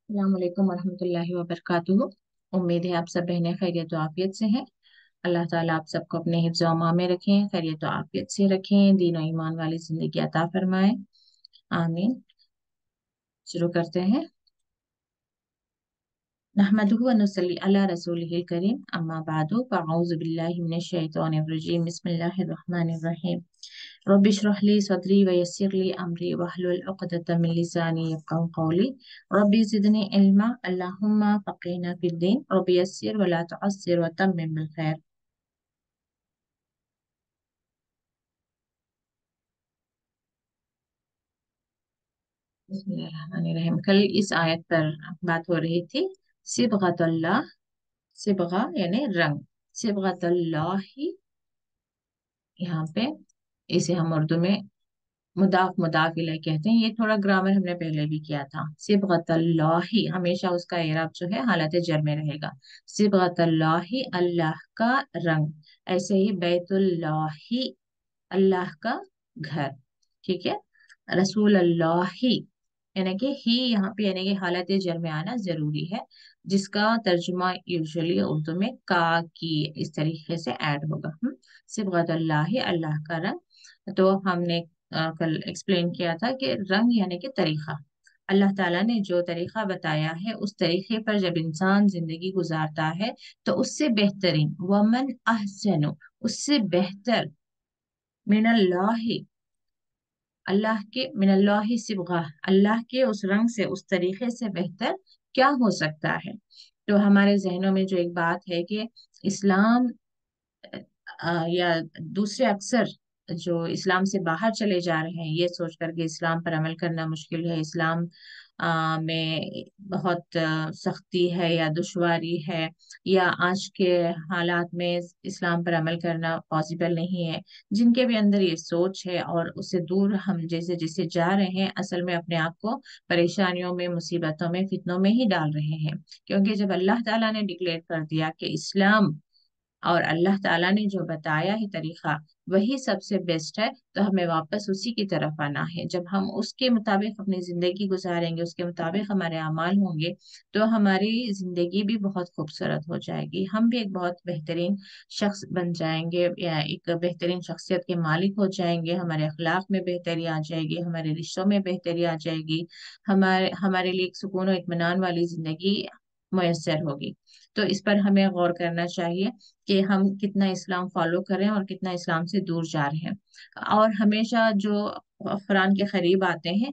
अस्सलाम वालेकुम वरहमतुल्लाहि वबरकातुहू। उम्मीद है आप सब बहनें खैरियत और आफियत से हैं। अल्लाह ताला आप सबको अपने हिफ्ज़ व अमान में रखें, खैरियत और आफियत से रखें, दीन और ईमान वाली जिंदगी अता फरमाए। आमीन। शुरू करते हैं। नहमदुहु व नुसल्ली अला रसूलिहिल करीम, अम्मा बादु, फ़अऊज़ु बिल्लाहि मिनश शैतानिर रजीम, बिस्मिल्लाहिर रहमानिर रहीम। रब्बि इश्रह ली सदरी व यस्सिर ली अमरी वहलुल उक़दतम मिन लिसानी यफ़क़हू क़ौली। रब्बि ज़िदनी इल्मा, अल्लाहुम्मा फ़क़िहना फ़िद्दीन, रब्बि यस्सिर व ला तुअस्सिर व तम्मिम बिल खैर। बिस्मिल्लाहिर्रहमानिर्रहीम। कल इस आयत पर बात हो रही थी। सिबगतुल्लाह, सिबगा यानी रंग, सिबगतुल्लाह। यहाँ पे इसे हम उर्दू में मुदाफ मुदाफ इलैह कहते हैं। ये थोड़ा ग्रामर हमने पहले भी किया था। सिबगतल्लाहि हमेशा उसका एराब जो है हालत जर में रहेगा। सिबगतल्लाहि अल्लाह का रंग। ऐसे ही बैतुल्लाहि अल्लाह का घर। ठीक है। रसूल अल्लाहि यानी कि ही यहाँ पे यानी कि हालत जर में आना जरूरी है, जिसका तर्जुमा यूजुअली उर्दू में का की इस तरीके से ऐड होगा। सिबगतल्लाहि अल्लाह का रंग। तो हमने कल एक्सप्लेन किया था कि रंग यानी कि तरीका। अल्लाह ताला ने जो तरीका बताया है उस तरीके पर जब इंसान जिंदगी गुजारता है तो उससे बेहतरीन वमन अहसनु, उससे बेहतर मिनल्लाहि, अल्लाह के मिनल्लाहि सिबगा, अल्लाह के उस रंग से उस तरीके से बेहतर क्या हो सकता है। तो हमारे जहनों में जो एक बात है कि इस्लाम या दूसरे अक्सर जो इस्लाम से बाहर चले जा रहे हैं ये सोच कर के इस्लाम पर अमल करना मुश्किल है, इस्लाम में बहुत सख्ती है या दुश्वारी है, या आज के हालात में इस्लाम पर अमल करना पॉसिबल नहीं है, जिनके भी अंदर ये सोच है और उससे दूर हम जैसे जैसे जा रहे हैं असल में अपने आप को परेशानियों में, मुसीबतों में, फितनों में ही डाल रहे हैं। क्योंकि जब अल्लाह ताला ने डिक्लेयर कर दिया कि इस्लाम और अल्लाह ताला ने जो बताया है तरीका वही सबसे बेस्ट है, तो हमें वापस उसी की तरफ आना है। जब हम उसके मुताबिक अपनी जिंदगी गुजारेंगे, उसके मुताबिक हमारे अमाल होंगे, तो हमारी जिंदगी भी बहुत खूबसूरत हो जाएगी, हम भी एक बहुत बेहतरीन शख्स बन जाएंगे या एक बेहतरीन शख्सियत के मालिक हो जाएंगे, हमारे अखलाक में बेहतरी आ जाएगी, हमारे रिश्तों में बेहतरी आ जाएगी, हमारे हमारे लिए एक सुकून और इत्मीनान वाली जिंदगी मैसर होगी। तो इस पर हमें गौर करना चाहिए कि हम कितना इस्लाम फॉलो करें और कितना इस्लाम से दूर जा रहे हैं। और हमेशा जो कुरान के करीब आते हैं,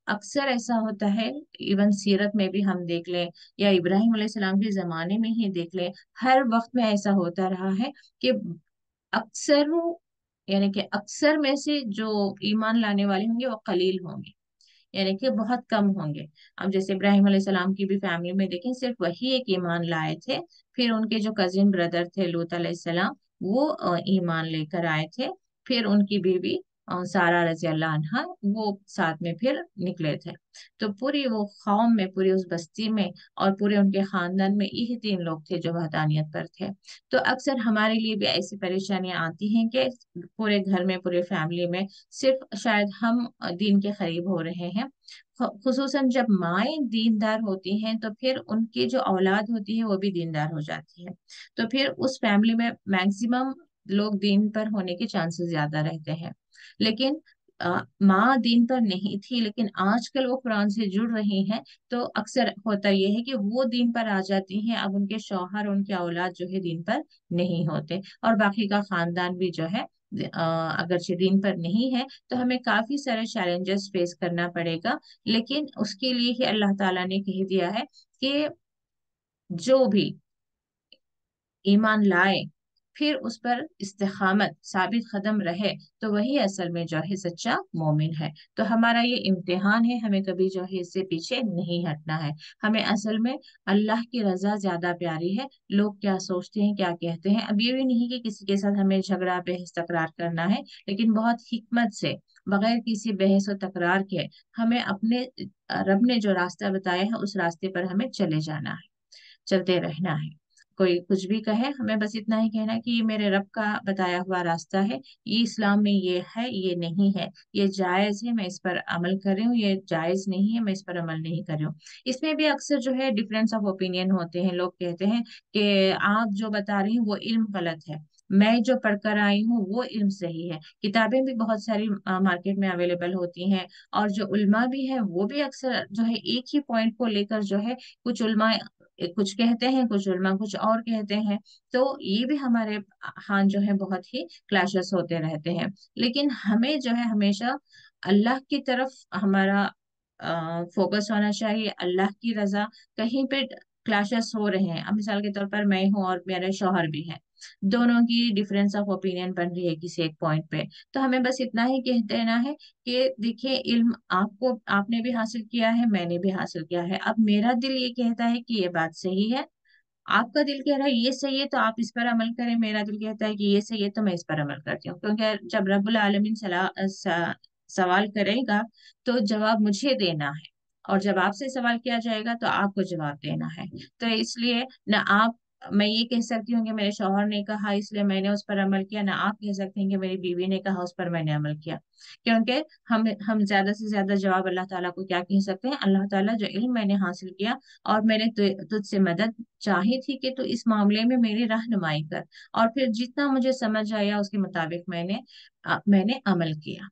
अक्सर ऐसा होता है, इवन सीरत में भी हम देख लें या इब्राहिम अलैहिस्सलाम के जमाने में ही देख लें, हर वक्त में ऐसा होता रहा है कि अक्सर यानी कि अक्सर में से जो ईमान लाने वाले होंगे वो कलील होंगे, यानी कि बहुत कम होंगे। अब जैसे इब्राहिम अलैहिस्सलाम की भी फैमिली में देखें, सिर्फ वही एक ईमान लाए थे। फिर उनके जो कजिन ब्रदर थे लूत अलैहिस्सलाम, वो ईमान लेकर आए थे। फिर उनकी बीवी सारा रजी अल्लाह अन्हा, वो साथ में फिर निकले थे। तो पूरी वो कौम में, पूरी उस बस्ती में और पूरे उनके खानदान में यही तीन लोग थे जो वहदानियत पर थे। तो अक्सर हमारे लिए भी ऐसी परेशानियां आती हैं कि पूरे घर में, पूरे फैमिली में सिर्फ शायद हम दीन के करीब हो रहे हैं, खुसूसन जब माएँ दीनदार होती हैं तो फिर उनकी जो औलाद होती है वो भी दीनदार हो जाती है। तो फिर उस फैमिली में मैक्सिमम लोग दीन पर होने के चांसेस ज्यादा रहते हैं। लेकिन माँ दीन पर नहीं थी लेकिन आजकल वो कुरान से जुड़ रही हैं, तो अक्सर होता यह है कि वो दीन पर आ जाती हैं, अब उनके शौहर, उनके औलाद जो है दीन पर नहीं होते, और बाकी का खानदान भी जो है अगरचे दीन पर नहीं है। तो हमें काफी सारे चैलेंजेस फेस करना पड़ेगा, लेकिन उसके लिए ही अल्लाह ताला ने कह दिया है कि जो भी ईमान लाए फिर उस पर इस्तिकामत साबित कदम रहे, तो वही असल में जो है सच्चा मोमिन है। तो हमारा ये इम्तिहान है, हमें कभी जो है इससे पीछे नहीं हटना है। हमें असल में अल्लाह की रजा ज्यादा प्यारी है, लोग क्या सोचते हैं, क्या कहते हैं। अब ये भी नहीं कि किसी के साथ हमें झगड़ा बहस तकरार करना है, लेकिन बहुत हिकमत से, बगैर किसी बहस और तकरार के, हमें अपने रब ने जो रास्ता बताया है उस रास्ते पर हमें चले जाना है, चलते रहना है। कोई कुछ भी कहे, हमें बस इतना ही कहना है कि ये मेरे रब का बताया हुआ रास्ता है, ये इस्लाम में ये है, ये नहीं है, ये जायज है मैं इस पर अमल कर रही हूँ, ये जायज नहीं है मैं इस पर अमल नहीं कर रही हूँ। इसमें भी अक्सर जो है डिफरेंस ऑफ ओपिनियन होते हैं। लोग कहते हैं कि आप जो बता रही हैं वो इल्म गलत है, मैं जो पढ़कर आई हूँ वो इल्म सही है। किताबें भी बहुत सारी मार्केट में अवेलेबल होती हैं, और जो उल्मा भी है वो भी अक्सर जो है एक ही पॉइंट को लेकर जो है, कुछ उल्मा कुछ कहते हैं, कुछ उल्मा कुछ और कहते हैं। तो ये भी हमारे हाँ जो है बहुत ही क्लैशेस होते रहते हैं। लेकिन हमें जो है हमेशा अल्लाह की तरफ हमारा फोकस होना चाहिए, अल्लाह की रजा। कहीं पे क्लैशेस हो रहे हैं, अब मिसाल के तौर पर मैं हूँ और मेरे शौहर भी हैं, दोनों की डिफरेंस ऑफ ओपिनियन बन रही है किसी एक पॉइंट पे, तो हमें बस इतना ही कह देना है कि देखिए इल्म आपको, आपने भी हासिल किया है, मैंने भी हासिल किया है, अब मेरा दिल ये कहता है कि ये बात सही है, आपका दिल कह रहा है ये सही है तो आप इस पर अमल करें, मेरा दिल कहता है कि ये सही है तो मैं इस पर अमल करती हूँ। क्योंकि जब रब्बुल आलमीन सवाल करेगा तो जवाब मुझे देना है, और जब आपसे सवाल किया जाएगा तो आपको जवाब देना है। तो इसलिए ना आप, मैं ये कह सकती हूँ कि मेरे शौहर ने कहा इसलिए मैंने उस पर अमल किया, ना आप कह सकते हैं कि मेरी बीवी ने कहा उस पर मैंने अमल किया। क्योंकि हम ज्यादा से ज्यादा जवाब अल्लाह ताला को क्या कह सकते हैं, अल्लाह ताला जो इल्म मैंने हासिल किया और मैंने तुझसे मदद चाही थी कि तू इस मामले में मेरी रहनुमाई कर, और फिर जितना मुझे समझ आया उसके मुताबिक मैंने अमल किया।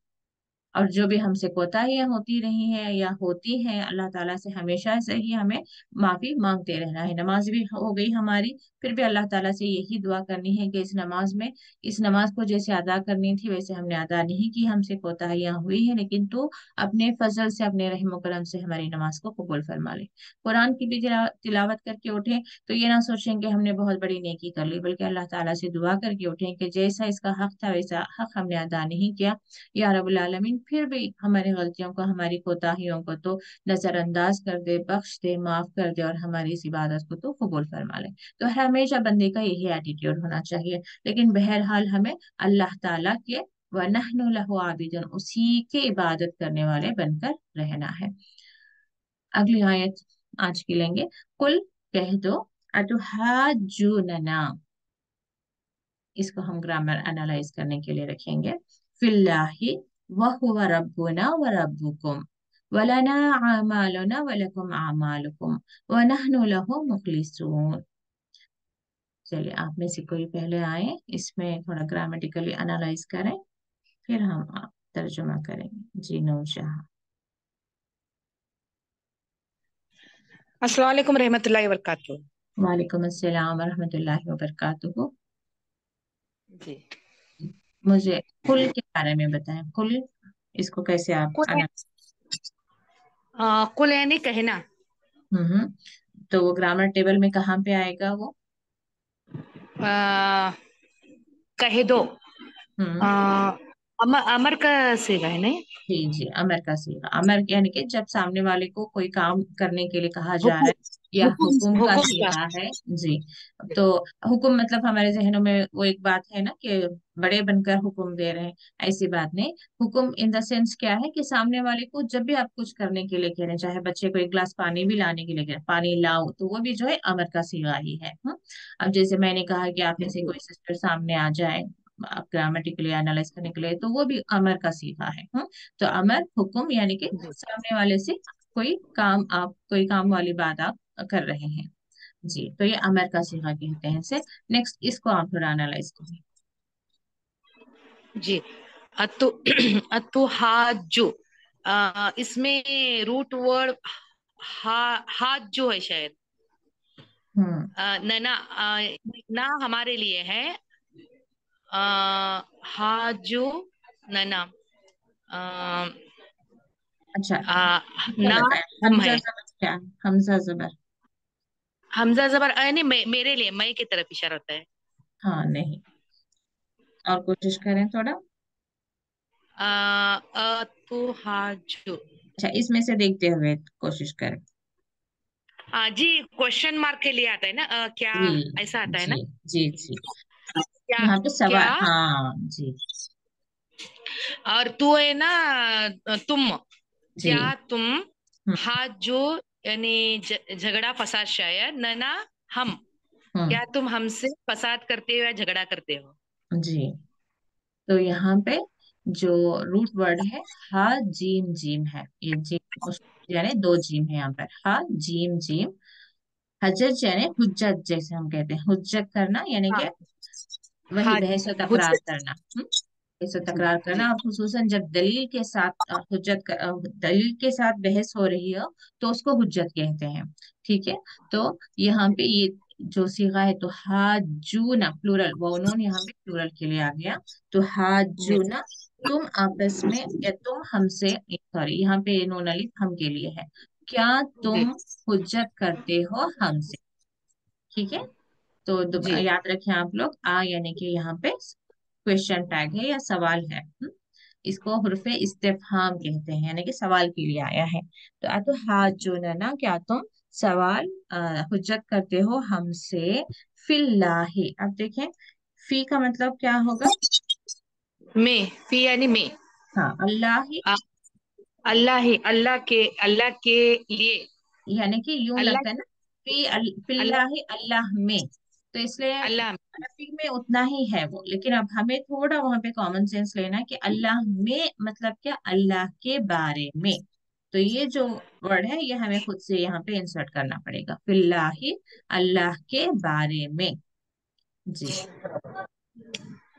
और जो भी हमसे कोताहियां होती रही हैं या होती हैं, अल्लाह ताला से हमेशा से ही हमें माफी मांगते रहना है। नमाज भी हो गई हमारी, फिर भी अल्लाह ताला से यही दुआ करनी है कि इस नमाज को जैसे अदा करनी थी वैसे हमने अदा नहीं की, हमसे कोताहियां हुई है, लेकिन तू अपने फजल से, अपने रहम करम से हमारी नमाज को कबूल फरमा ले। कुरान की भी तिलावत करके उठे तो ये ना सोचें कि हमने बहुत बड़ी नेकी कर ली, बल्कि अल्लाह ताला से दुआ करके उठें कि जैसा इसका हक था वैसा हक हमने अदा नहीं किया, या रब्बुल आलमीन फिर भी हमारी गलतियों को, हमारी कोताहियों को तो नजरअंदाज कर दे, बख्श दे, माफ कर दे, और हमारी इस इबादत को तो कबूल फरमा ले। तो हमेशा बंदे का यही एटीट्यूड होना चाहिए। लेकिन बहरहाल हमें अल्लाह ताला के व नहनु लहु आबिदुन, उसी के इबादत करने वाले बनकर रहना है। अगली आयत आज की लेंगे। कुल, कह दो, अतुहाजुनना, इसको हम ग्रामर एनालाइज करने के लिए रखेंगे। फिल्लाहि व हुवा रब्बुना व रब्बुकुम वलना आमालुना वलकुम आमालुकुम व नहनु लहु मुखलिसून। चलिए आप में से कोई पहले आए, इसमें थोड़ा ग्रामेटिकली एनालाइज करें, फिर हम तर्जुमा करेंगे। जी नौशाह। अस्सलाम वालेकुम रहमतुल्लाहि व बरकातुहू। वालेकुम अस्सलाम वरहमतुल्लाहि वबरकातुहू। जी। मुझे कुल के बारे में बताएं, कुल इसको कैसे आप कुल कुल यानी कहना। हम्म। तो वो ग्रामर टेबल में कहाँ पे आएगा वो? आ, कह दो। हम्म। आ, अमर का सीगा है नहीं। जी जी, अमर का सीगा। अमर यानी कि जब सामने वाले को कोई काम करने के लिए कहा जा रहा है, हुकुम या हुकुम हुक्म का हुकुम का। सीगा है। जी। तो हुक्म मतलब हमारे जहनों में वो एक बात है ना कि बड़े बनकर हुक्म दे रहे हैं, ऐसी बात नहीं। हुक्म इन द सेंस क्या है कि सामने वाले को जब भी आप कुछ करने के लिए कह रहे हैं, चाहे बच्चे को एक गिलास पानी भी लाने के लिए कह रहे हैं, पानी लाओ, तो वो भी जो है अमर का सीगा ही है। अब जैसे मैंने कहा कि आप में से कोई सिस्टर सामने आ जाए ग्रामेटिकली एनालाइज करने के लिए, तो वो भी अमर का सीगा है। तो अमर हुक्म यानी कि जी सामने वाले से कोई काम वाली बात आप कर रहे हैं। जी, तो ये अमर का सीगा कहते हैं इसे। नेक्स्ट इसको आप थोड़ा एनालाइज करें। जी। अतु अतुहाजु। इसमें रूट वर्ड हा हाथ जो है शायद। हम्म। नना ना हमारे लिए है। हाजु नना। आ, अच्छा, आ, क्या ना बताया, हम हमजा है। जबर क्या है? हमजा जबर? हमजा जबर नहीं, मेरे लिए मई की तरफ इशारा होता है। हाँ नहीं, और कोशिश करें थोड़ा। अतुहाजु। अच्छा, इसमें से देखते हुए कोशिश करें। जी, क्वेश्चन मार्क के लिए आता है ना, क्या जी ऐसा आता है जी ना। जी जी, क्या यहाँ पे क्या। सवाल, हाँ जी। और तू है ना, तुम, जी। क्या तुम, हम्म। हाथ जो यानी झगड़ा फसाद शायद, नना हम। हम्म। क्या तुम हमसे फसाद करते हो या झगड़ा करते हो? जी, तो यहाँ पे जो रूट वर्ड है हा जीम जीम है, ये जीम यानी दो जीम है यहाँ पर, हा जीम जीम। हजज यानी हुज्जत, जैसे हम कहते हैं हुज्जत करना, यानी हाँ। कि वही हाँ। बहस व तकरार हुज्जत। करना। बहस व जी। तकरार जी। करना, और खुसूसन जब दलील के साथ दलील के साथ बहस हो रही हो तो उसको हुज्जत कहते हैं। ठीक है, तो यहाँ पे ये जो सीगा है, तो हाजूना प्लूरल, वाउनून यहाँ पे प्लूरल के लिए आ गया। तो जी। हाजूना, तुम आपस में, या तुम हमसे, सॉरी यहाँ पे नून अलिफ हम के लिए है, क्या जी। तुम हुज्जत करते हो हमसे। ठीक है, तो जी। याद रखें आप लोग, आ यानी कि यहाँ पे क्वेश्चन टैग है या सवाल है। इसको हुर्फे इस्तेफहाम कहते हैं, यानी कि सवाल के लिए आया है। तो तो हाथ जो ना, क्या तुम सवाल हुज्जत करते हो हमसे, फिल्लाहि। अब देखें, फी का मतलब क्या होगा। मैं, फी यानी मैं। हाँ, अल्लाह ही, आ, अल्लाह ही, अल्लाह के लिए। यानी कि यूं अल्लाह लगता है ना, अल्लाह फिल्लाहि अल्लाह में, तो इसलिए अल्लाह। अरबी में उतना ही है वो, लेकिन अब हमें थोड़ा वहां पे कॉमन सेंस लेना है कि अल्लाह में मतलब क्या, अल्लाह के बारे में। तो ये जो वर्ड है ये हमें खुद से यहाँ पे इंसर्ट करना पड़ेगा, फिल्लाहि अल्लाह के बारे में। जी।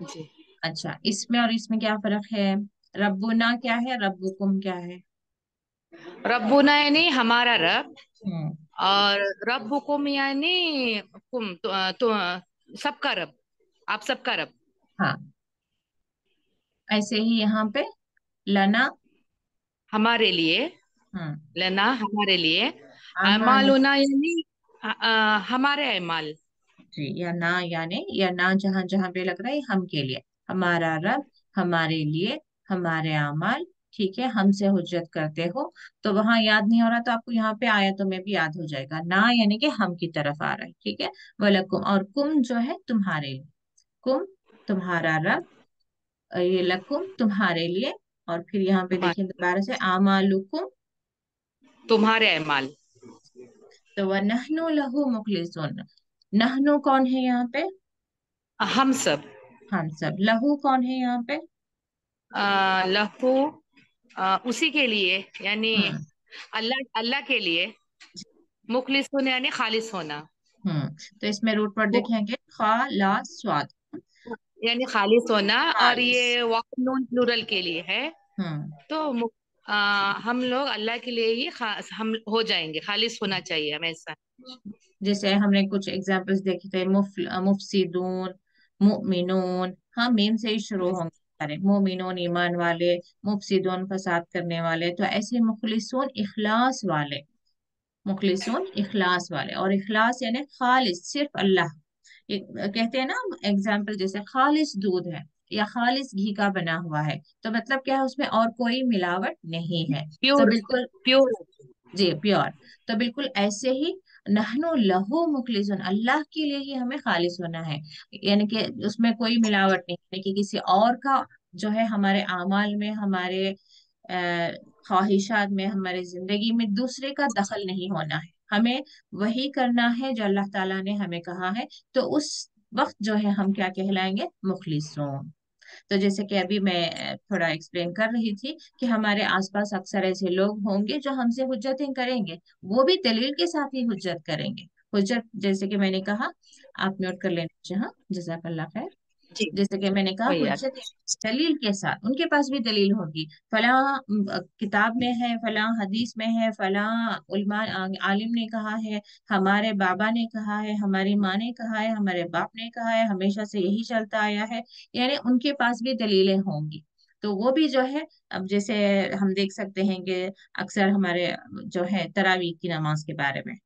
जी। अच्छा, इसमें और इसमें क्या फर्क है। रब्बुना क्या है, रब्बुकुम क्या है। रब्बुना यानी हमारा रब, हम्म। और रब्बुकुम यानी सबका रब, आप सबका रब। हाँ, ऐसे ही यहाँ पे लना। हमारे लिए, हम्म। लेना हमारे लिए। आमालु, अमालुना यानी हमारे अमाल। जी, या ना, यानी या ना जहां जहां पे लग रहा है हम के लिए, हमारा रब, हमारे लिए, हमारे अमाल। ठीक है, हमसे हुज्जत करते हो, तो वहां याद नहीं हो रहा तो आपको यहाँ पे आयतों में भी याद हो जाएगा, ना यानी कि हम की तरफ आ रहा है। ठीक है, वलकुम, और कुम जो है तुम्हारे लिए, कुम तुम्हारा रब, ये लकुम तुम्हारे लिए। और फिर यहाँ पे देखिए दोबारा से, आमालुकुम। तुम्हारे अमाल। तो वह नहनु लहू मुखलिसून, नहनु कौन है यहाँ पे, हम सब। हम सब। लहू कौन है यहाँ पे। लहू, उसी के लिए, यानी हम्म। अल्लाह अल्लाह के लिए। मुखलिसून यानी खालिस होना। हम्म। तो इसमें रूट वर्ड मुख देखेंगे, खा ला स्वाद, यानी खालिस होना, और खालिस। ये वाक़ प्लूरल के लिए है। हम्म। तो हम लोग अल्लाह के लिए ही हम हो जाएंगे, खालिस होना चाहिए हमेशा। जैसे हमने कुछ एग्जांपल्स देखे थे, मुफसिदून, मुमिनून, हाँ मीम से ही शुरू होंगे सारे, मुमिनून ईमान वाले, मुफसिदून फसाद करने वाले, तो ऐसे मुखलिसून इखलास वाले, मुखलिसून इखलास वाले, और इखलास यानी खालिस, सिर्फ अल्लाह। कहते हैं ना एग्जाम्पल, जैसे खालिस दूध है या खालिस घी का बना हुआ है, तो मतलब क्या है, उसमें और कोई मिलावट नहीं है। तो प्योर। बिल्कुल, प्योर। जी प्योर। तो बिल्कुल ऐसे ही नहनु लहू मुखलिसून, अल्लाह के लिए ही हमें खालिस होना है, यानी कि उसमें कोई मिलावट नहीं, यानी कि किसी और का जो है हमारे आमाल में, हमारे ख्वाहिशात में, हमारे जिंदगी में दूसरे का दखल नहीं होना है। हमें वही करना है जो अल्लाह ताला ने हमें कहा है। तो उस वक्त जो है हम क्या कहलाएंगे, मुखलिसून। तो जैसे कि अभी मैं थोड़ा एक्सप्लेन कर रही थी कि हमारे आसपास अक्सर ऐसे लोग होंगे जो हमसे हुज्जतें करेंगे, वो भी दलील के साथ ही हुज्जत करेंगे। हुज्जत जैसे कि मैंने कहा, आप नोट कर लेना, हाँ जज़ाकल्लाह खैर। जी। जैसे कि मैंने कहा, वही यार। हुज्जत दलील के साथ, उनके पास भी दलील होगी, फला किताब में है, फला हदीस में है, फला उलमा आलिम ने कहा है, हमारे बाबा ने कहा है, हमारी माँ ने कहा है, हमारे बाप ने कहा है, हमेशा से यही चलता आया है, यानी उनके पास भी दलीलें होंगी। तो वो भी जो है, अब जैसे हम देख सकते हैं कि अक्सर हमारे जो है तरावीह की नमाज के बारे में,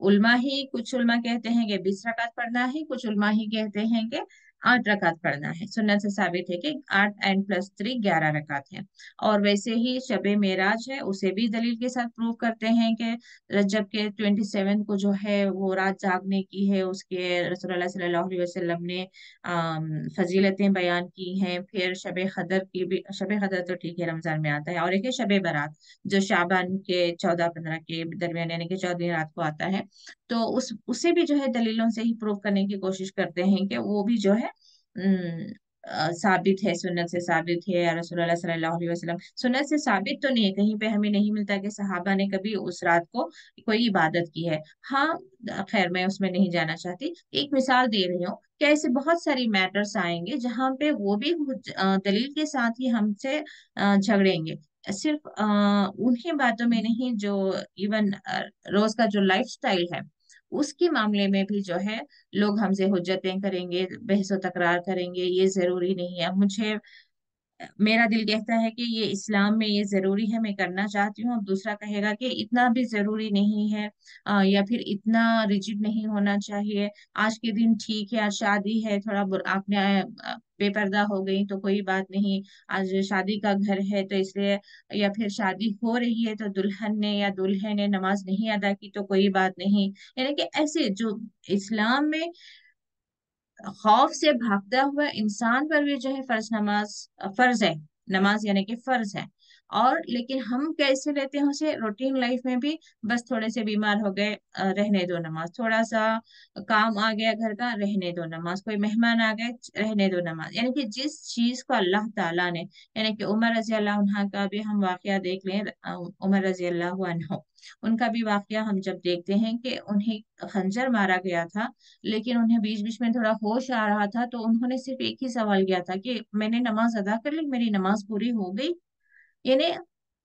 उल्मा ही, कुछ उल्मा कहते हैं कि 20 रकात पढ़ना है, कुछ उल्मा ही कहते हैं कि 8 रकात पढ़ना है। सुन्नत से साबित है कि 8 एंड +3 11 रकात है। और वैसे ही शबे मेराज है, उसे भी दलील के साथ प्रूव करते हैं कि रजब के 27 को जो है वो रात जागने की है, उसके रसूलुल्लाह सल्लल्लाहु अलैहि वसल्लम ने फजीलतें बयान की हैं। फिर शबे कदर की भी, शबे कदर तो ठीक है रमजान में आता है, और एक है शबे बारात जो शाबान के 14-15 के दरमियान, यानी कि 14वीं रात को आता है। तो उसे भी जो है दलीलों से ही प्रूव करने की कोशिश करते हैं कि वो भी जो है साबित है, सुन्नत से साबित है, या रसूलुल्लाह सल्लल्लाहु अलैहि वसल्लम। सुन्नत से साबित तो नहीं है, कहीं पे हमें नहीं मिलता कि सहाबा ने कभी उस रात को कोई इबादत की है। हाँ, खैर मैं उसमें नहीं जाना चाहती, एक मिसाल दे रही हूँ कि ऐसे बहुत सारी मैटर्स आएंगे जहाँ पे वो भी दलील के साथ ही हमसे झगड़ेंगे। सिर्फ उन्हीं बातों में नहीं, जो इवन रोज का जो लाइफ स्टाइल है उसके मामले में भी जो है लोग हमसे हुज्जतें करेंगे, बहस व तकरार करेंगे। ये जरूरी नहीं है। अब मुझे, मेरा दिल कहता है कि ये इस्लाम में ये जरूरी है, मैं करना चाहती हूँ। अब दूसरा कहेगा कि इतना भी जरूरी नहीं है, या फिर इतना रिजिड नहीं होना चाहिए। आज के दिन ठीक है, आज शादी है, थोड़ा आपने बेपर्दा हो गई तो कोई बात नहीं, आज शादी का घर है तो इसलिए, या फिर शादी हो रही है तो दुल्हन ने या दूल्हे ने नमाज नहीं अदा की तो कोई बात नहीं। यानी कि ऐसे जो इस्लाम में खौफ से भागता हुआ इंसान पर भी जो है फर्ज नमाज, फर्ज है, नमाज यानी कि फर्ज है। और लेकिन हम कैसे लेते हैं उसे रूटीन लाइफ में भी, बस थोड़े से बीमार हो गए, रहने दो नमाज, थोड़ा सा काम आ गया घर का, रहने दो नमाज, कोई मेहमान आ गए, रहने दो नमाज। यानी कि जिस चीज को अल्लाह ताला ने, यानी कि उमर रजी अल्लाह अन्हा का भी हम वाकया देख लें, उमर रजी अल्लाह अन्हो, उनका भी वाकया हम जब देखते हैं कि उन्हें खंजर मारा गया था, लेकिन उन्हें बीच बीच में थोड़ा होश आ रहा था, तो उन्होंने सिर्फ एक ही सवाल किया था कि मैंने नमाज अदा कर ली, मेरी नमाज पूरी हो गई। यानी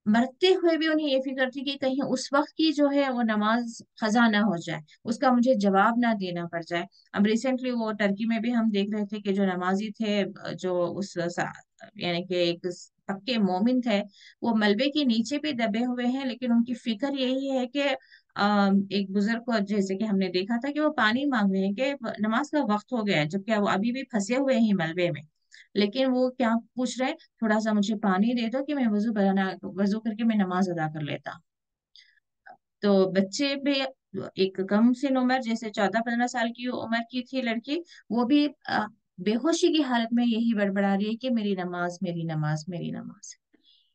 मरते हुए भी उन्हें ये फिक्र थी कि कहीं उस वक्त की जो है वो नमाज खजा ना हो जाए, उसका मुझे जवाब ना देना पड़ जाए। अब रिसेंटली वो टर्की में भी हम देख रहे थे कि जो नमाजी थे, जो यानी कि एक पक्के मोमिन थे, वो मलबे के नीचे भी दबे हुए हैं, लेकिन उनकी फिक्र यही है कि एक बुजुर्ग को जैसे कि हमने देखा था कि वो पानी मांग रहे हैं कि नमाज का वक्त हो गया है, जबकि वो अभी भी फंसे हुए हैं मलबे में। लेकिन वो क्या पूछ रहे हैं, थोड़ा सा मुझे पानी दे दो कि मैं वजू करके मैं नमाज अदा कर लेता। तो बच्चे भी, एक कम से उम्र जैसे 14-15 साल की उम्र की थी लड़की, वो भी बेहोशी की हालत में यही बड़बड़ा रही है कि मेरी नमाज, मेरी नमाज, मेरी नमाज।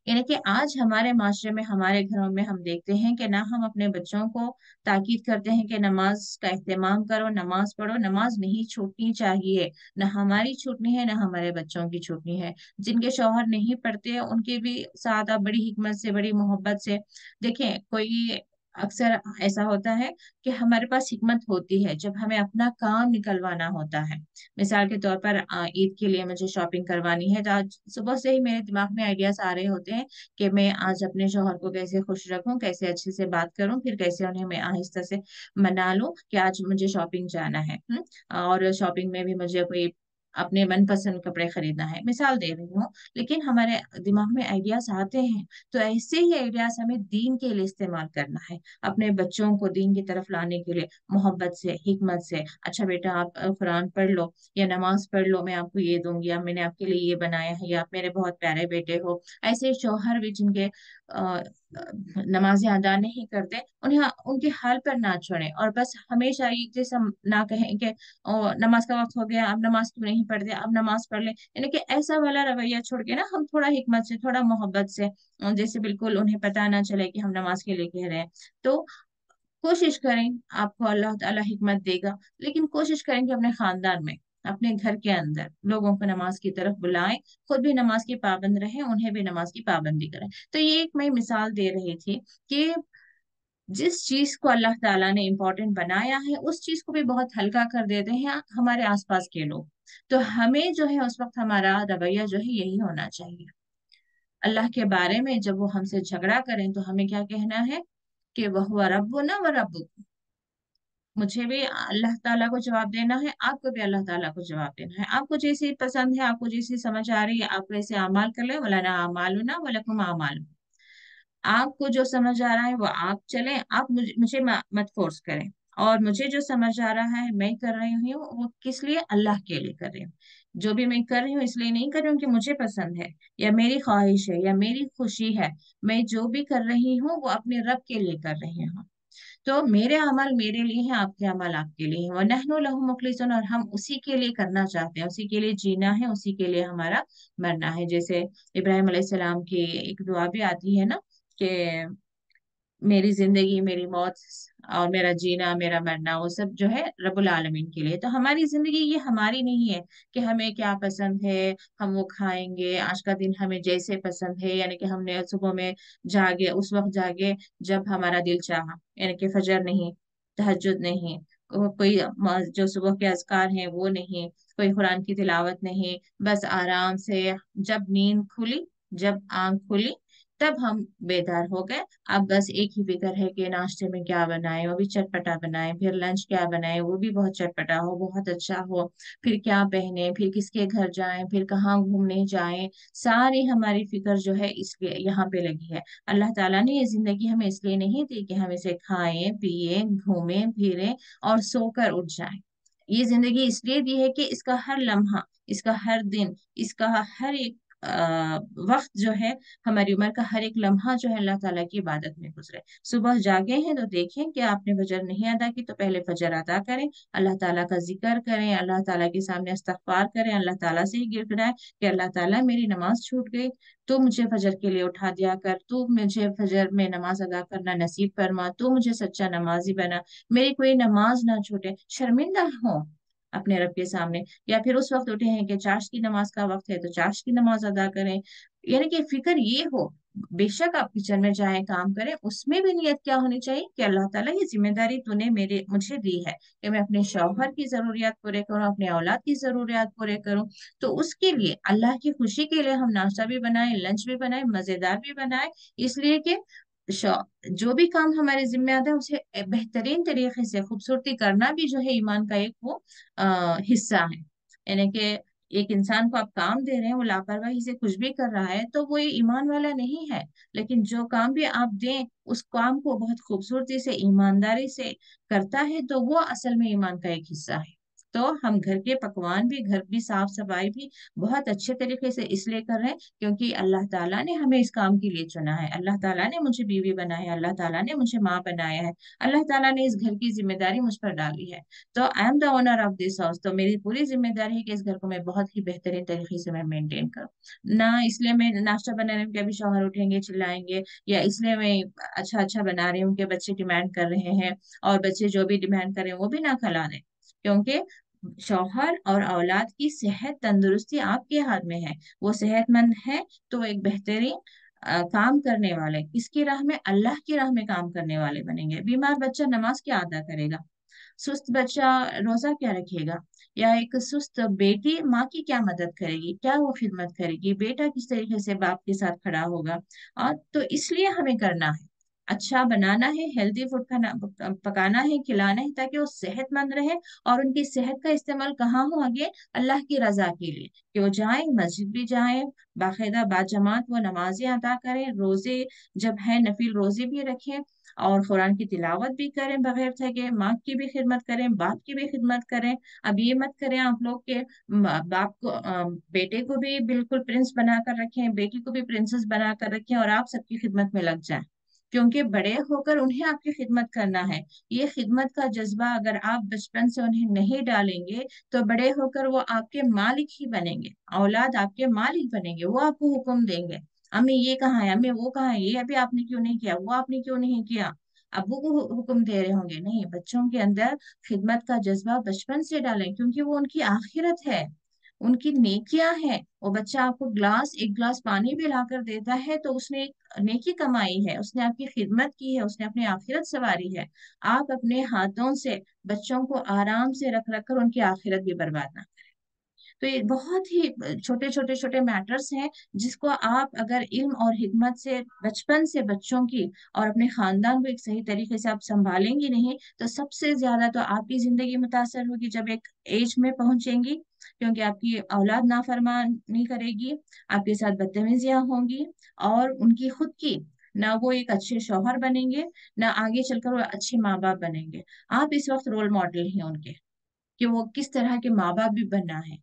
यानी कि आज हमारे माशरे में, हमारे घरों में हम देखते हैं कि ना हम अपने बच्चों को ताकीद करते हैं कि नमाज का एहतमाम करो, नमाज पढ़ो, नमाज नहीं छूटनी चाहिए। ना हमारी छूटनी है, ना हमारे बच्चों की छूटनी है। जिनके शौहर नहीं पढ़ते हैं उनके भी साथ आप बड़ी हिकमत से, बड़ी मोहब्बत से देखें। कोई अक्सर ऐसा होता है कि हमारे पास हिकमत होती है जब हमें अपना काम निकलवाना होता है। मिसाल के तौर पर ईद के लिए मुझे शॉपिंग करवानी है, तो आज सुबह से ही मेरे दिमाग में आइडियाज आ रहे होते हैं कि मैं आज अपने शौहर को कैसे खुश रखूं, कैसे अच्छे से बात करूं, फिर कैसे उन्हें मैं आहिस्ता से मना लूं कि आज मुझे शॉपिंग जाना है। और शॉपिंग में भी मुझे कोई अपने मनपसंद कपड़े खरीदना है, मिसाल दे रही हूँ। लेकिन हमारे दिमाग में आइडियाज आते हैं, तो ऐसे ही आइडियाज हमें दीन के लिए इस्तेमाल करना है, अपने बच्चों को दीन की तरफ लाने के लिए मोहब्बत से, हिकमत से। अच्छा बेटा, आप कुरान पढ़ लो या नमाज पढ़ लो, मैं आपको ये दूंगी, या मैंने आपके लिए ये बनाया है, या आप मेरे बहुत प्यारे बेटे हो। ऐसे शौहर भी जिनके अ, नमाजें अदा नहीं करते, उन्हें उनके हाल पर ना छोड़ें, और बस हमेशा एक जैसा ना कहें कि नमाज का वक्त हो गया, अब नमाज क्यों नहीं पढ़ते, अब नमाज पढ़ ले। यानी कि ऐसा वाला रवैया छोड़ के ना, हम थोड़ा हिकमत से, थोड़ा मोहब्बत से, जैसे बिल्कुल उन्हें पता ना चले कि हम नमाज के लिए कह रहे हैं। तो कोशिश करें, आपको अल्लाह ताला हिकमत देगा, लेकिन कोशिश करें कि अपने खानदान में, अपने घर के अंदर लोगों को नमाज की तरफ बुलाएं, खुद भी नमाज की पाबंद रहें, उन्हें भी नमाज की पाबंदी करें। तो ये एक मैं मिसाल दे रही थी कि जिस चीज को अल्लाह ताला ने इम्पोर्टेंट बनाया है, उस चीज को भी बहुत हल्का कर देते हैं हमारे आसपास के लोग। तो हमें जो है उस वक्त हमारा रवैया जो है यही होना चाहिए। अल्लाह के बारे में जब वो हमसे झगड़ा करें तो हमें क्या कहना है कि वह रब्बुना व रब्बुकुम। मुझे भी अल्लाह ताला को जवाब देना है, आपको भी अल्लाह ताला को जवाब देना है। आपको जैसी पसंद है, आपको जैसी समझ आ रही है, आप वैसे अमाल कर ले, वलना अमालुना वलकुम अमाल। आपको जो समझ आ रहा है वो आप चलें, आप मुझे मत फोर्स करें। और मुझे जो समझ आ रहा है मैं कर रही हूँ, वो किस लिए, अल्लाह के लिए कर रही हूँ। जो भी मैं कर रही हूँ इसलिए नहीं कर रही हूँ कि मुझे पसंद है या मेरी ख्वाहिश है या मेरी खुशी है। मैं जो भी कर रही हूँ वो अपने रब के लिए कर रही हूँ। तो मेरे अमल मेरे लिए हैं, आपके अमल आपके लिए हैं, और नहनु लहु मुखलिसून, और हम उसी के लिए करना चाहते हैं, उसी के लिए जीना है, उसी के लिए हमारा मरना है। जैसे इब्राहिम अलैहिस्सलाम की एक दुआ भी आती है ना कि मेरी जिंदगी, मेरी मौत और मेरा जीना, मेरा मरना, वो सब जो है रब्बुल आलमीन के लिए। तो हमारी जिंदगी ये हमारी नहीं है कि हमें क्या पसंद है हम वो खाएंगे, आज का दिन हमें जैसे पसंद है, यानी कि हमने सुबह में जागे उस वक्त जागे जब हमारा दिल चाहा, यानी कि फजर नहीं, तहज्जुद नहीं, कोई जो सुबह के अज़कार हैं वो नहीं, कोई कुरान की तिलावत नहीं, बस आराम से जब नींद खुली, जब आंख खुली तब हम बेदार हो गए। अब बस एक ही फिक्र है कि नाश्ते में क्या बनाएं, वो भी चटपटा बनाएं, फिर लंच क्या बनाएं, वो भी बहुत चटपटा हो, बहुत अच्छा हो, फिर क्या पहने, फिर किसके घर जाएं, फिर कहाँ घूमने जाएं। सारी हमारी फिक्र जो है इसलिए यहाँ पे लगी है। अल्लाह ताला ने ये जिंदगी हमें इसलिए नहीं दी कि हम इसे खाएं पिएं घूमें फिरें और सोकर उठ जाएं। ये जिंदगी इसलिए दी है कि इसका हर लम्हा, इसका हर दिन, इसका हर एक वक्त जो है, हमारी उम्र का हर एक लम्हा जो है अल्लाह ताला की इबादत में गुजरे। सुबह जागे हैं तो देखें कि आपने फजर नहीं अदा की तो पहले फजर अदा करें, अल्लाह ताला का जिक्र करें, अल्लाह ताला के सामने इस्तगफार करें, अल्लाह ताला से ही गिड़गिड़ाएं कि अल्लाह ताला मेरी नमाज छूट गई, तू मुझे फजर के लिए उठा दिया कर, तू मुझे फजर में नमाज अदा करना नसीब फरमा, तू मुझे सच्चा नमाजी बना, मेरी कोई नमाज ना छूटे, शर्मिंदा हो अपने रब के सामने। या फिर उस वक्त उठे हैं कि चाश की नमाज का वक्त है तो चाश की नमाज अदा करें, यानी कि फिक्र ये हो। बेशक आप किचन में जाएं काम करें, उसमें भी नियत क्या होनी चाहिए कि अल्लाह ताला ये जिम्मेदारी तूने मेरे मुझे दी है कि मैं अपने शौहर की जरूरियात पूरे करूं, अपने औलाद की जरूरियात पूरे करूं। तो उसके लिए अल्लाह की खुशी के लिए हम नाश्ता भी बनाएं, लंच भी बनाएं, मजेदार भी बनाएं, इसलिए कि जो भी काम हमारे जिम्मे आता है उसे बेहतरीन तरीके से खूबसूरती करना भी जो है ईमान का एक वो हिस्सा है। यानी कि एक इंसान को आप काम दे रहे हैं, वो लापरवाही से कुछ भी कर रहा है तो वो ये ईमान वाला नहीं है। लेकिन जो काम भी आप दें उस काम को बहुत खूबसूरती से ईमानदारी से करता है तो वो असल में ईमान का एक हिस्सा है। तो हम घर के पकवान भी, घर की साफ सफाई भी बहुत अच्छे तरीके से इसलिए कर रहे हैं क्योंकि अल्लाह ताला ने हमें इस काम के लिए चुना है, अल्लाह ताला ने मुझे बीवी बनाया है, अल्लाह ताला ने मुझे माँ बनाया है, अल्लाह ताला ने इस घर की जिम्मेदारी मुझ पर डाली है। तो I am the owner of this house, तो मेरी पूरी जिम्मेदारी है कि इस घर को मैं बहुत ही बेहतरीन तरीके से मैं मेंटेन करूँ ना। इसलिए मैं नाश्ता बनाने में कभी शौहर उठेंगे चिल्लाएंगे, या इसलिए मैं अच्छा अच्छा बना रही हूँ कि बच्चे डिमांड कर रहे हैं और बच्चे जो भी डिमांड करें वो भी ना खिला दें, क्योंकि शौहर और औलाद की सेहत तंदुरुस्ती आपके हाथ में है। वो सेहतमंद है तो एक बेहतरीन काम करने वाले, किसकी राह में, अल्लाह की राह में काम करने वाले बनेंगे। बीमार बच्चा नमाज क्या अदा करेगा, सुस्त बच्चा रोजा क्या रखेगा, या एक सुस्त बेटी माँ की क्या मदद करेगी, क्या वो खिदमत करेगी, बेटा किस तरीके से बाप के साथ खड़ा होगा। और तो इसलिए हमें करना है, अच्छा बनाना है, हेल्दी फूड खाना पकाना है, खिलाना है ताकि वो सेहतमंद रहे। और उनकी सेहत का इस्तेमाल कहाँ हो, आगे अल्लाह की रजा के लिए, कि वो जाएं मस्जिद भी जाएं, बाकायदा बाजमात वो नमाजें अदा करें, रोजे जब है नफिल रोजे भी रखें, और कुरान की तिलावत भी करें बगैर थके, माँ की भी खिदमत करें, बाप की भी खिदमत करें। अब ये मत करें आप लोग के बाप को बेटे को भी बिल्कुल प्रिंस बना कर रखें, बेटी को भी प्रिंसेस बना कर रखें और आप सबकी खिदमत में लग जाएं, क्योंकि बड़े होकर उन्हें आपकी खिदमत करना है। ये खिदमत का जज्बा अगर आप बचपन से उन्हें नहीं डालेंगे तो बड़े होकर वो आपके मालिक ही बनेंगे, औलाद आपके मालिक बनेंगे, वो आपको हुक्म देंगे, अम्मी ये कहाँ है, अम्मी वो कहाँ है, ये अभी आपने क्यों नहीं किया, वो आपने क्यों नहीं किया। अब्बू को हुक्म दे रहे होंगे, नहीं, बच्चों के अंदर खिदमत का जज्बा बचपन से डालें क्योंकि वो उनकी आखिरत है, उनकी नेकियां हैं। वो बच्चा आपको एक गिलास पानी भी लाकर देता है तो उसने एक नेकी कमाई है, उसने आपकी खिदमत की है, उसने अपनी आखिरत सवारी है। आप अपने हाथों से बच्चों को आराम से रख रख कर उनकी आखिरत भी बर्बाद ना। तो ये बहुत ही छोटे छोटे छोटे मैटर्स हैं जिसको आप अगर इल्म और हिकमत से बचपन से बच्चों की और अपने खानदान को एक सही तरीके से आप संभालेंगी नहीं तो सबसे ज्यादा तो आपकी जिंदगी मुतासर होगी जब एक एज में पहुंचेंगी, क्योंकि आपकी औलाद नाफरमानी करेगी, आपके साथ बदतमीजियां होंगी, और उनकी खुद की ना वो एक अच्छे शौहर बनेंगे, ना आगे चलकर वो अच्छे माँ बाप बनेंगे। आप इस वक्त रोल मॉडल हैं उनके, कि वो किस तरह के माँ बाप भी बनना है।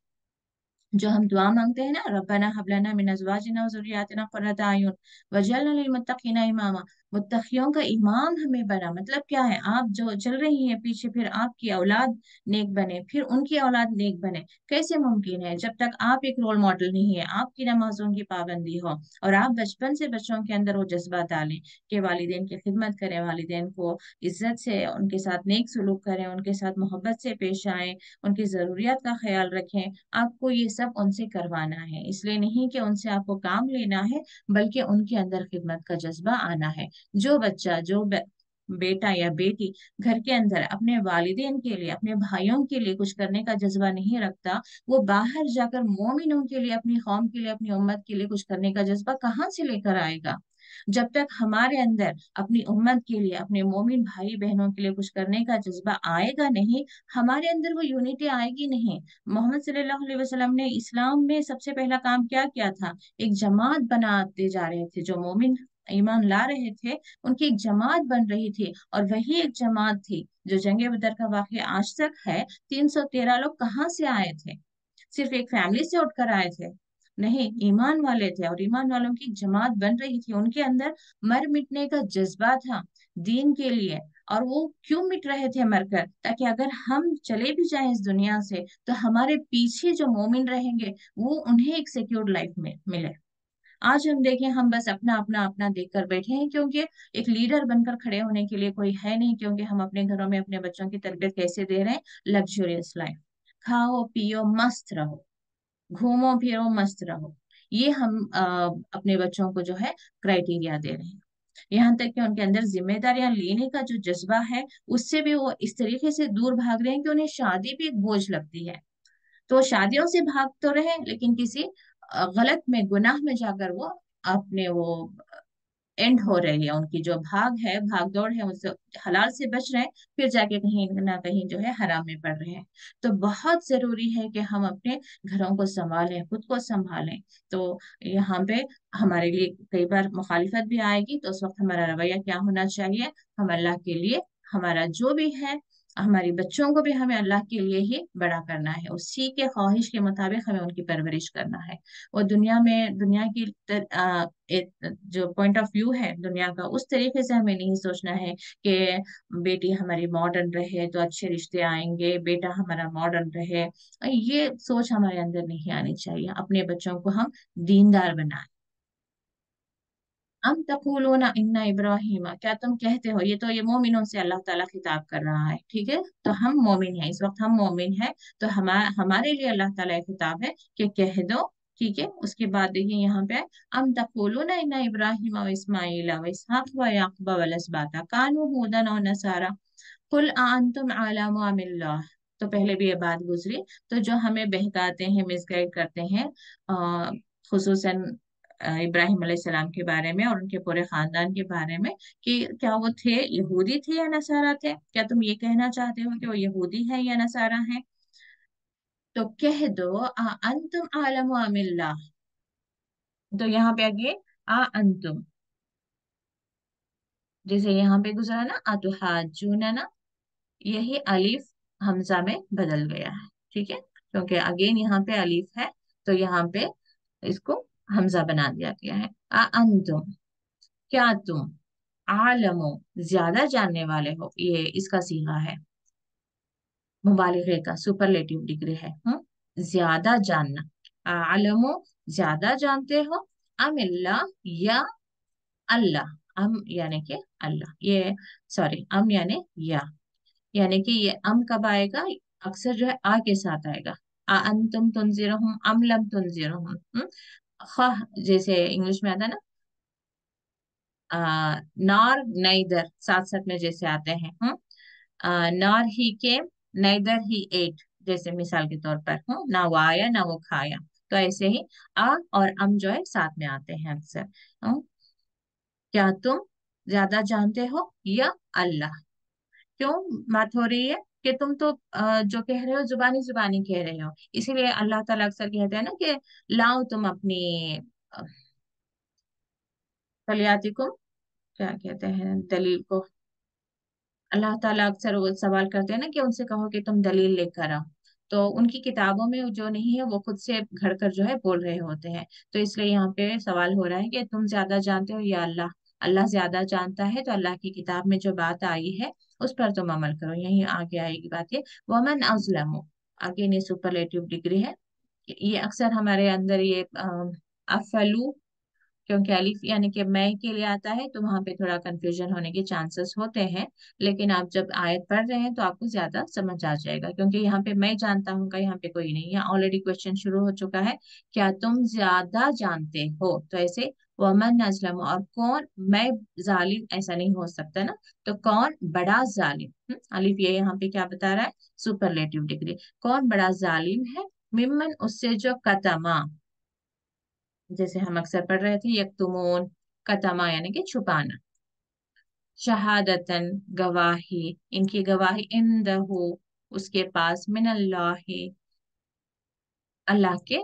जो हम दुआ मांगते हैं ना, रब्बना हब लना मिन अज़वाजिना व ज़ुर्रिय्यातिना क़ुर्रता अयुन वजअलना लिल मुत्तक़ीना इमामा, मुत्तकियों का इमाम हमें बना। मतलब क्या है, आप जो चल रही हैं पीछे, फिर आपकी औलाद नेक बने, फिर उनकी औलाद नेक बने। कैसे मुमकिन है? जब तक आप एक रोल मॉडल नहीं है, आपकी नमाजों की पाबंदी हो, और आप बचपन से बच्चों के अंदर वो जज्बा डालें कि वालिदैन की खिदमत करें, वालिदैन को इज्जत से उनके साथ नेक सलूक करें, उनके साथ मोहब्बत से पेश आए, उनकी ज़रूरियात का ख्याल रखें। आपको ये सब उनसे करवाना है, इसलिए नहीं कि उनसे आपको काम लेना है, बल्कि उनके अंदर खिदमत का जज्बा आना है। जो बच्चा, बेटा या बेटी घर के अंदर अपने वालिदैन के लिए, अपने भाइयों के लिए कुछ करने का जज्बा नहीं रखता, वो बाहर जाकर मोमिनों के लिए, अपनी कौम के लिए, अपनी उम्मत के लिए कुछ करने का जज्बा कहाँ से लेकर आएगा? जब तक हमारे अंदर अपनी उम्मत के लिए, अपने मोमिन भाई बहनों के लिए कुछ करने का जज्बा आएगा नहीं, हमारे अंदर वो यूनिटी आएगी नहीं। मोहम्मद सल्लल्लाहु अलैहि वसल्लम ने इस्लाम में सबसे पहला काम क्या किया था? एक जमात बनाते जा रहे थे। जो मोमिन ईमान ला रहे थे, उनकी एक जमात बन रही थी, और वही एक जमात थी जो जंगे बदर का वाकया आज तक है। 313 लोग कहाँ से आए थे? सिर्फ एक फैमिली से उठकर आए थे? नहीं, ईमान वाले थे, और ईमान वालों की एक जमात बन रही थी। उनके अंदर मर मिटने का जज्बा था दीन के लिए। और वो क्यों मिट रहे थे मरकर? ताकि अगर हम चले भी जाएं इस दुनिया से, तो हमारे पीछे जो मोमिन रहेंगे, वो उन्हें एक सिक्योर लाइफ में मिले। आज हम देखें, हम बस अपना अपना अपना देखकर बैठे हैं, क्योंकि एक लीडर बनकर खड़े होने के लिए कोई है नहीं। क्योंकि हम अपने घरों में अपने बच्चों की तरबियत कैसे दे रहे हैं? लग्जरियस लाइफ, खाओ पियो मस्त रहो, घूमो फिरो मस्त रहो। ये हम अपने बच्चों को जो है क्राइटेरिया दे रहे हैं। यहाँ तक कि उनके अंदर जिम्मेदारियां लेने का जो जज्बा है, उससे भी वो इस तरीके से दूर भाग रहे हैं कि उन्हें शादी भी एक बोझ लगती है। तो शादियों से भाग तो रहे, लेकिन किसी गलत में, गुनाह में जाकर वो अपने वो एंड हो रही है। उनकी जो भाग है, भाग दौड़ है, उससे हलाल से बच रहे हैं, फिर जाके कहीं ना कहीं जो है हराम में पड़ रहे हैं। तो बहुत जरूरी है कि हम अपने घरों को संभालें, खुद को संभालें। तो यहाँ पे हमारे लिए कई बार मुखालिफत भी आएगी, तो उस वक्त हमारा रवैया क्या होना चाहिए? हम अल्लाह के लिए, हमारा जो भी है, हमारी बच्चों को भी हमें अल्लाह के लिए ही बड़ा करना है, उसी के ख्वाहिश के मुताबिक हमें उनकी परवरिश करना है। और दुनिया में, दुनिया की एक जो पॉइंट ऑफ व्यू है दुनिया का, उस तरीके से हमें नहीं सोचना है कि बेटी हमारी मॉडर्न रहे तो अच्छे रिश्ते आएंगे, बेटा हमारा मॉडर्न रहे। ये सोच हमारे अंदर नहीं आनी चाहिए। अपने बच्चों को हम दीनदार बनाएं। हम तकूलूना इन्ना इब्राहिम, क्या तुम कहते हो? ये मोमिनों से अल्लाह ताला खिताब कर रहा है, ठीक है? तो हम मोमिन हैं, इस वक्त हम मोमिन हैं। तो हमारे लिए अल्लाह ताला का खिताब है कि कह दो, ठीक है? उसके बाद देखिए यहाँ पे, अम तकूलूना इन्ना इब्राहिम व इस्माइल व इसहाक व याकूब वल असबाता कानू हुदन व नसारा कुल अंतुम अलामु अमिल्लाह। तो पहले भी ये बात गुजरी। तो जो हमें बहकाते हैं, मिसगाइड करते हैं, खुसूसन इब्राहिम अलैहिस्सलाम के बारे में और उनके पूरे खानदान के बारे में, कि क्या वो थे, यहूदी थे या नसारा थे? क्या तुम ये कहना चाहते हो कि वो यहूदी है या नसारा है? तो कह दो, अंतुम आलम अमिल्लाह। तो यहाँ पे आगे आ अंतुम, जैसे यहाँ पे गुजरा ना, अतुहाजुना ना, यही अलिफ हमजा में बदल गया है, ठीक है? क्योंकि अगेन यहाँ पे अलिफ है, तो यहाँ पे इसको हमजा बना दिया गया है। अंतुम, क्या तुम, आलमो, ज्यादा जानने वाले हो, ये इसका सीगा है, मुबालिगे का सुपरलेटिव डिग्री है। ज्यादा जानना, आलमो, ज्यादा जानते हो, अमिल्ला, या अल्लाह। अम यानी कि अल्लाह, ये सॉरी, अम यानी या, यानी कि ये अम कब आएगा? अक्सर जो है आ के साथ आएगा। अंतुम तुनजिरहुम अम लम तुनजिरहुम। जैसे इंग्लिश में आता है ना, नॉर नाइदर, साथ साथ में जैसे आते हैं। नॉर ही केम, नाइदर ही एट, जैसे मिसाल के तौर पर, ना वो आया ना वो खाया। तो ऐसे ही आ और अम जो है साथ में आते हैं अक्सर। क्या तुम ज्यादा जानते हो, या अल्लाह? क्यों बात हो रही है? कि तुम तो जो कह रहे हो जुबानी जुबानी कह रहे हो, इसीलिए अल्लाह ताला अक्सर कहते हैं ना कि लाओ तुम अपनी फलियातिकुम, क्या कहते हैं दलील को, अल्लाह ताला अक्सर वो सवाल करते हैं ना कि उनसे कहो कि तुम दलील लेकर आओ। तो उनकी किताबों में जो नहीं है वो खुद से घड़ कर जो है बोल रहे होते हैं। तो इसलिए यहाँ पे सवाल हो रहा है कि तुम ज्यादा जानते हो या अल्लाह? अल्लाह ज्यादा जानता है, तो अल्लाह की किताब में जो बात आई है उस पर तुम अमल करो। यही आगे आएगी बात, ये वमन अज़लमु, आगे ये सुपरलेटिव डिग्री है। ये अक्सर हमारे अंदर ये अफलू, क्योंकि अलिफ यानी कि मैं के लिए आता है, तो वहां पे थोड़ा कंफ्यूजन होने के चांसेस होते हैं। लेकिन आप जब आयत पढ़ रहे हैं तो आपको ज्यादा समझ आ जाएगा, क्योंकि यहाँ पे मैं जानता हूँ का यहाँ पे कोई नहीं, यहाँ ऑलरेडी क्वेश्चन शुरू हो चुका है, क्या तुम ज्यादा जानते हो, तो ऐसे वमन अजलम, और कौन, मैं जालिम ऐसा नहीं हो सकता ना, तो कौन बड़ा जालिम, अलिफ ये यहाँ पे क्या बता रहा है, सुपरलेटिव डिग्री, कौन बड़ा जालिम है, मिम्मन उससे जो कतमा, जैसे हम अक्सर पढ़ रहे थे, यक्तुमून, कतमा यानी कि छुपाना, शहादतन गवाही, इनकी गवाही, इंदहु उसके पास, मिन अल्लाह अल्लाह के,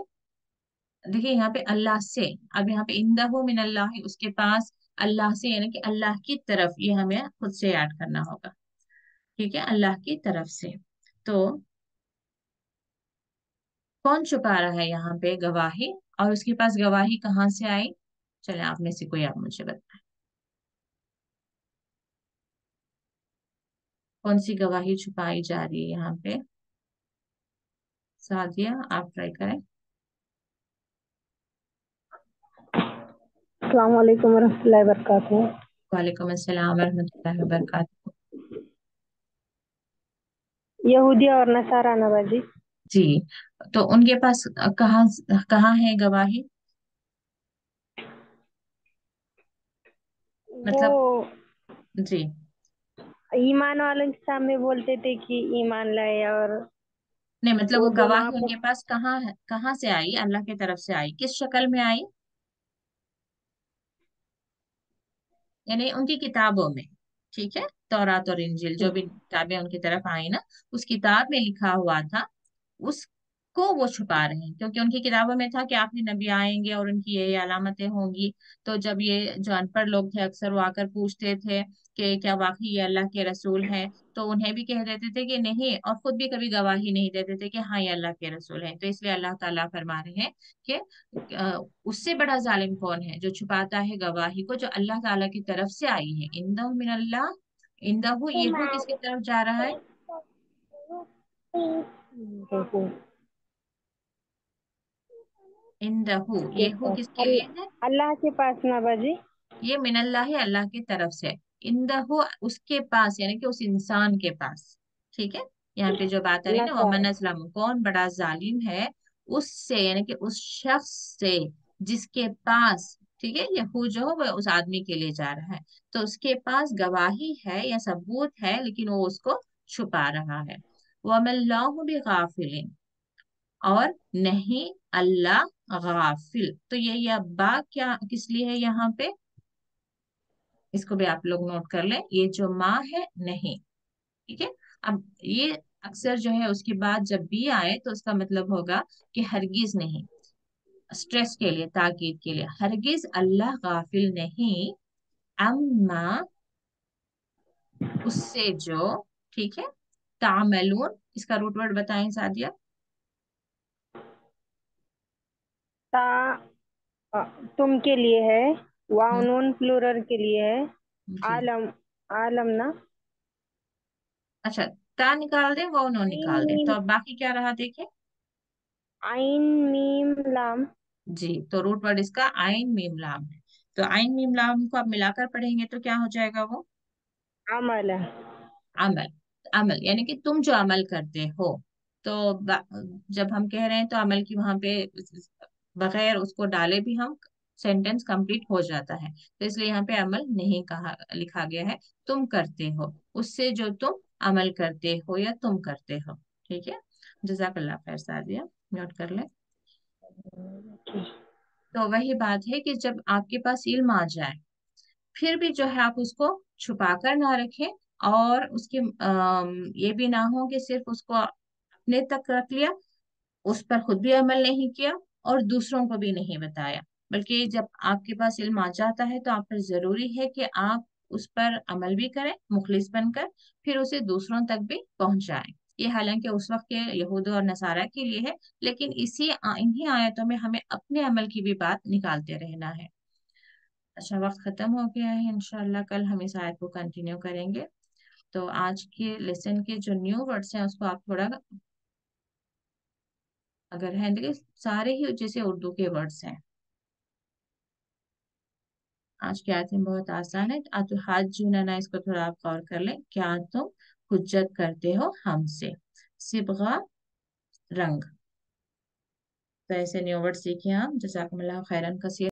देखिए यहाँ पे अल्लाह से, अब यहाँ पे इंदहु मिन अल्लाह उसके पास, अल्लाह से यानी कि अल्लाह की तरफ, ये हमें खुद से याद करना होगा, ठीक है, अल्लाह की तरफ से। तो कौन छुपा रहा है यहाँ पे गवाही, और उसके पास गवाही कहाँ से आई, चले आप में से कोई आप मुझे बताएं, कौन सी गवाही छुपाई जा रही है यहाँ पे, सादिया आप ट्राई करें। अस्सलाम वालेकुम रहमतुल्लाहि वबरकातुहू। वालेकुम अस्सलाम वरहमतुल्लाहि वबरकातुहू। यहूदी और नसारा नवाजी। जी, तो उनके पास कहाँ कहाँ है गवाही, वो मतलब, जी, ईमान वालों के सामने बोलते थे कि ईमान लाए, और नहीं मतलब वो वो जो गवाही महापुरुष। उनके पास कहाँ है, कहाँ से आई, अल्लाह की तरफ से आई, किस शक्ल में आई, यानी उनकी किताबों में, ठीक है, तौरात और इंजील जो भी किताबें उनकी तरफ आई ना, उस किताब में लिखा हुआ था, उसको वो छुपा रहे हैं, क्योंकि उनकी किताबों में था कि आखिरी नबी आएंगे और उनकी ये अलामतें होंगी। तो जब ये जो अनपढ़ लोग थे अक्सर वो आकर पूछते थे कि क्या वाकई ये अल्लाह के रसूल हैं, तो उन्हें भी कह देते थे कि नहीं, और खुद भी कभी गवाही नहीं देते थे कि हाँ ये अल्लाह के रसूल हैं। तो इसलिए अल्लाह ताला फरमा रहे हैं कि उससे बड़ा जालिम कौन है जो छुपाता है गवाही को जो अल्लाह ताला की तरफ से आई है, इंदहु मिन अल्लाह, इंदहु ये हो किसकी तरफ जा रहा है, इंदहु के ये हो पास किसके लिए है, अल्लाह के पास नवाजी। ये मिनल्लाह अल्लाह की तरफ से, इंदहु उसके पास यानी कि उस इंसान के पास, ठीक है, यहाँ पे जो बात आ रही है ना, नसारा। वमन असलम, कौन बड़ा जालिम है उससे, यानी कि उस शख्स से जिसके पास, ठीक है, यहू जो हो वह उस आदमी के लिए जा रहा है, तो उसके पास गवाही है या सबूत है, लेकिन वो उसको छुपा रहा है। वमल्लाहु बिगाफिलिन, और नहीं अल्लाह गाफिल, तो ये अब्बा क्या किस लिए है यहाँ पे, इसको भी आप लोग नोट कर लें, ये जो माँ है नहीं, ठीक है। अब ये अक्सर जो है उसके बाद जब भी आए तो उसका मतलब होगा कि हरगिज नहीं, स्ट्रेस के लिए, ताकीद के लिए, हरगिज अल्लाह गाफिल नहीं, अम्मा उससे जो, ठीक है, तामलून, इसका रूट वर्ड बताएं सादिया। ता अ, तुम के लिए है। हम्म, वाउनून प्लूरल के लिए है। जी, आलम। आलम ना। अच्छा, ता निकाल दे वो नो आइन निकाल दे, तो मीम। अब बाकी क्या रहा देखें। आइन मीम लाम। जी, तो रूट वर्ड इसका आइन मीम लाम है, तो आइन मीम लाम को आप मिलाकर पढ़ेंगे तो क्या हो जाएगा वो, अमल। अमल, अमल यानी कि तुम जो अमल करते हो। तो जब हम कह रहे हैं तो अमल की वहां पे बगैर उसको डाले भी हम सेंटेंस कंप्लीट हो जाता है, तो इसलिए यहाँ पे अमल नहीं कहा लिखा गया है, तुम करते हो उससे जो तुम अमल करते हो या तुम करते हो, ठीक है। जज़ाकल्लाह खैर सादिया, नोट कर ले। तो वही बात है कि जब आपके पास इल्म आ जाए फिर भी जो है आप उसको छुपा कर ना रखें, और उसके ये भी ना हो कि सिर्फ उसको अपने तक रख लिया, उस पर खुद भी अमल नहीं किया और दूसरों को भी नहीं बताया, बल्कि जब आपके पास इल्म आ जाता है तो आप पर जरूरी है कि आप उस पर अमल भी करें मुखलिस बनकर, फिर उसे दूसरों तक भी पहुंचाएं। ये हालांकि उस वक्त के यहूद और नसारा के लिए है, लेकिन इन्हीं आयतों में हमें अपने अमल की भी बात निकालते रहना है। اچھا وقت ختم ہو گیا ہے، انشاءاللہ کل ہم اس آیت کو کنٹینیو کریں گے. تو آج کے لیسن کے جو نیو ورڈس ہیں اس کو آپ تھوڑا اگر ہیں دیکھیں سارے ہی جیسے اردو کے ورڈس ہیں. آج کی آیتیں بہت آسان ہے. اتحاجوننا اس کو تھوڑا آپ غور کر لیں. کیا تم حجت کرتے ہو ہم سے. صبغہ رنگ. تو ایسے نیو ورڈ سیکھیں آپ. جزاکم اللہ خیرن کثیر.